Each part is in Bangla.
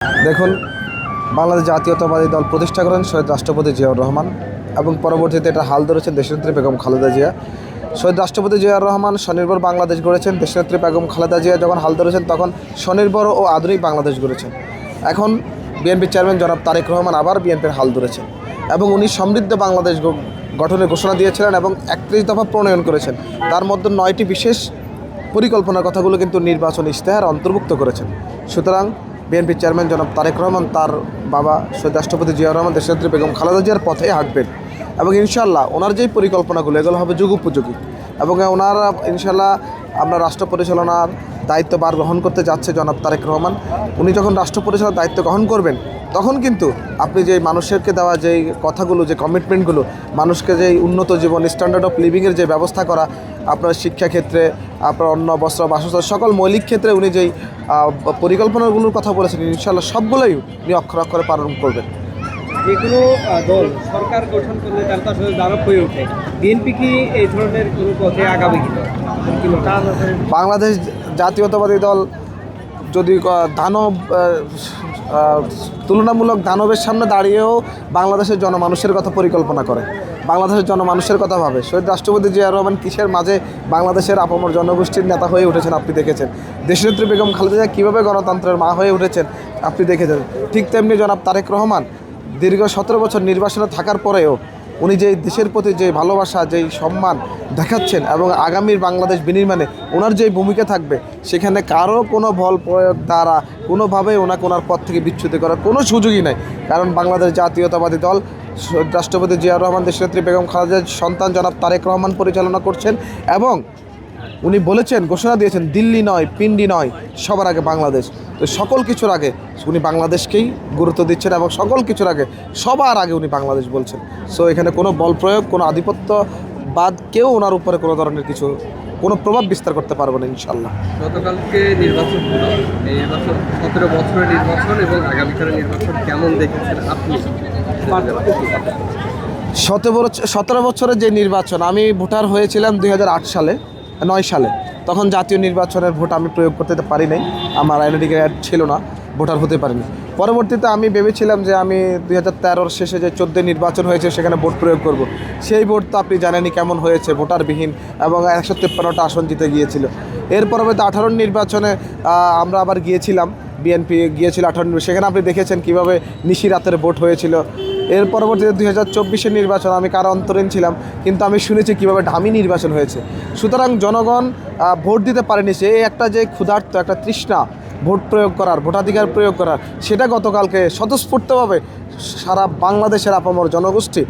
দেখুন, বাংলাদেশ জাতীয়তাবাদী দল প্রতিষ্ঠা করেন শহীদ রাষ্ট্রপতি জিয়াউর রহমান এবং পরবর্তীতে এটা হাল ধরেছেন দেশনেত্রী বেগম খালেদা জিয়া। শহীদ রাষ্ট্রপতি জিয়াউর রহমান স্বনির্ভর বাংলাদেশ গড়েছেন, দেশনেত্রী বেগম খালেদা জিয়া যখন হাল ধরেছেন তখন স্বনির্ভর ও আধুনিক বাংলাদেশ গড়েছেন। এখন বিএনপির চেয়ারম্যান জনাব তারেক রহমান আবার বিএনপির হাল ধরেছেন এবং উনি সমৃদ্ধ বাংলাদেশ গঠনের ঘোষণা দিয়েছিলেন এবং 31 দফা প্রণয়ন করেছেন। তার মধ্যে 9টি বিশেষ পরিকল্পনার কথাগুলো কিন্তু নির্বাচন ইশতেহার অন্তর্ভুক্ত করেছেন। সুতরাং বিএনপির চেয়ারম্যান জনাব তারেক রহমান তার বাবা শহীদ রাষ্ট্রপতি জিয়াউর রহমান দেশনেত্রী বেগম খালেদা জিয়ার পথে হাঁটবেন এবং ইনশাল্লাহ ওনার যেই পরিকল্পনাগুলো এগুলো হবে যুগোপযোগী এবং ওনারা ইনশাল্লাহ আমরা রাষ্ট্র পরিচালনার দায়িত্বভার গ্রহণ করতে যাচ্ছে জনাব তারেক রহমান। উনি যখন রাষ্ট্র পরিচালনার দায়িত্ব গ্রহণ করবেন তখন কিন্তু আপনি যে মানুষকে দেওয়া যেই কথাগুলো, যে কমিটমেন্টগুলো, মানুষকে যেই উন্নত জীবন স্ট্যান্ডার্ড অফ লিভিংয়ের যে ব্যবস্থা করা, আপনার শিক্ষাক্ষেত্রে, আপনার অন্ন বস্ত্র বাসস্থান সকল মৌলিক ক্ষেত্রে উনি যেই পরিকল্পনাগুলোর কথা বলেছেন ইনশাল্লাহ সবগুলোই উনি অক্ষরে অক্ষরে পালন করবেন। যে কোনো দল সরকার গঠন করলে তার তো আসলে দানব হয়ে ওঠে। বিএনপি কি এই ধরনের কোনো পথে আগামী কিনা? বাংলাদেশ জাতীয়তাবাদী দল যদি দানব তুলনামূলক দানবের সামনে দাঁড়িয়েও বাংলাদেশের জনমানুষের কথা পরিকল্পনা করে, বাংলাদেশের জনমানুষের কথা ভাবে। শহীদ রাষ্ট্রপতি জিয়াউর রহমান কিসের মাঝে বাংলাদেশের আপামর জনগোষ্ঠীর নেতা হয়ে উঠেছেন আপনি দেখেছেন। দেশনেত্রী বেগম খালেদা জিয়া কীভাবে গণতন্ত্রের মা হয়ে উঠেছেন আপনি দেখেছেন। ঠিক তেমনি জনাব তারেক রহমান দীর্ঘ 17 বছর নির্বাসনে থাকার পরেও উনি যেই দেশের প্রতি যে ভালোবাসা, যেই সম্মান দেখাচ্ছেন এবং আগামীর বাংলাদেশ বিনির্মাণে ওনার যেই ভূমিকা থাকবে সেখানে কারো কোনো বল প্রয়োগ দ্বারা কোনোভাবেই ওনাকে ওনার পথ থেকে বিচ্যুত করার কোনো সুযোগই নাই। কারণ বাংলাদেশ জাতীয়তাবাদী দল রাষ্ট্রপতি জিয়াউর রহমান দেশনেত্রী বেগম খালেদার সন্তান জনাব তারেক রহমান পরিচালনা করছেন এবং উনি বলেছেন, ঘোষণা দিয়েছেন, দিল্লি নয়, পিন্ডি নয়, সবার আগে বাংলাদেশ। তো সকল কিছুর আগে উনি বাংলাদেশকেই গুরুত্ব দিচ্ছেন এবং সকল কিছুর আগে সবার আগে উনি বাংলাদেশ বলছেন। সো এখানে কোনো বল প্রয়োগ, কোনো আধিপত্যবাদ কেউ ওনার উপরে কোনো ধরনের কোনো প্রভাব বিস্তার করতে পারবে না ইনশাল্লাহ। গতকালকে নির্বাচন হলো, এই নির্বাচন 17 বছরের নির্বাচন এবং আগামীকালের নির্বাচন কেমন দেখেছেন আপনি? 17 বছরের যে নির্বাচন, আমি ভোটার হয়েছিলাম 2009 সালে। তখন জাতীয় নির্বাচনের ভোট আমি প্রয়োগ করতে পারি নাই, আমার আইডেন্টি কার্ড ছিল না, ভোটার হতে পারিনি। পরবর্তীতে আমি ভেবেছিলাম যে আমি 2013 শেষে যে 14 নির্বাচন হয়েছে সেখানে ভোট প্রয়োগ করব। সেই ভোট তো আপনি জানেনই কেমন হয়েছে, ভোটারবিহীন এবং 153টা আসন জিতে গিয়েছিল। এর পরবর্তী 18 নির্বাচনে আমরা আবার গিয়েছিলাম, বিএনপি গিয়েছিল 18, সেখানে আপনি দেখেছেন কীভাবে নিশি রাতের ভোট হয়েছিল। এর পরবর্তীতে 2024-এর নির্বাচন আমি কারো অন্তরীণ ছিলাম, কিন্তু আমি শুনেছি কীভাবে ডামি নির্বাচন হয়েছে। সুতরাং জনগণ ভোট দিতে পারেনি, সে একটা যে ক্ষুধার্ত একটা তৃষ্ণা ভোট প্রয়োগ করার, ভোটাধিকার প্রয়োগ করার, সেটা গতকালকে স্বতঃস্ফূর্তভাবে সারা বাংলাদেশের আপামর জনগোষ্ঠী,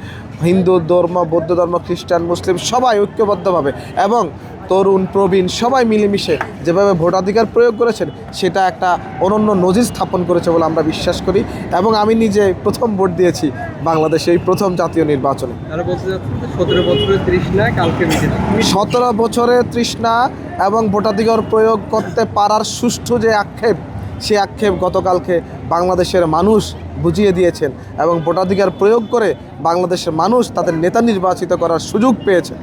হিন্দু ধর্ম, বৌদ্ধ ধর্ম, খ্রিস্টান, মুসলিম সবাই ঐক্যবদ্ধভাবে এবং তরুণ প্রবীণ সবাই মিলেমিশে যেভাবে ভোটাধিকার প্রয়োগ করেছেন সেটা একটা অনন্য নজির স্থাপন করেছে বলে আমরা বিশ্বাস করি এবং আমি নিজে প্রথম ভোট দিয়েছি বাংলাদেশে এই প্রথম জাতীয় নির্বাচনে। 17 বছরের তৃষ্ণা কালকে মিটে যাবে। 17 বছরের তৃষ্ণা এবং ভোটাধিকার প্রয়োগ করতে পারার সুষ্ঠু যে আক্ষেপ, সে আক্ষেপ গতকালকে বাংলাদেশের মানুষ বুঝিয়ে দিয়েছেন এবং ভোটাধিকার প্রয়োগ করে বাংলাদেশের মানুষ তাদের নেতা নির্বাচিত করার সুযোগ পেয়েছে।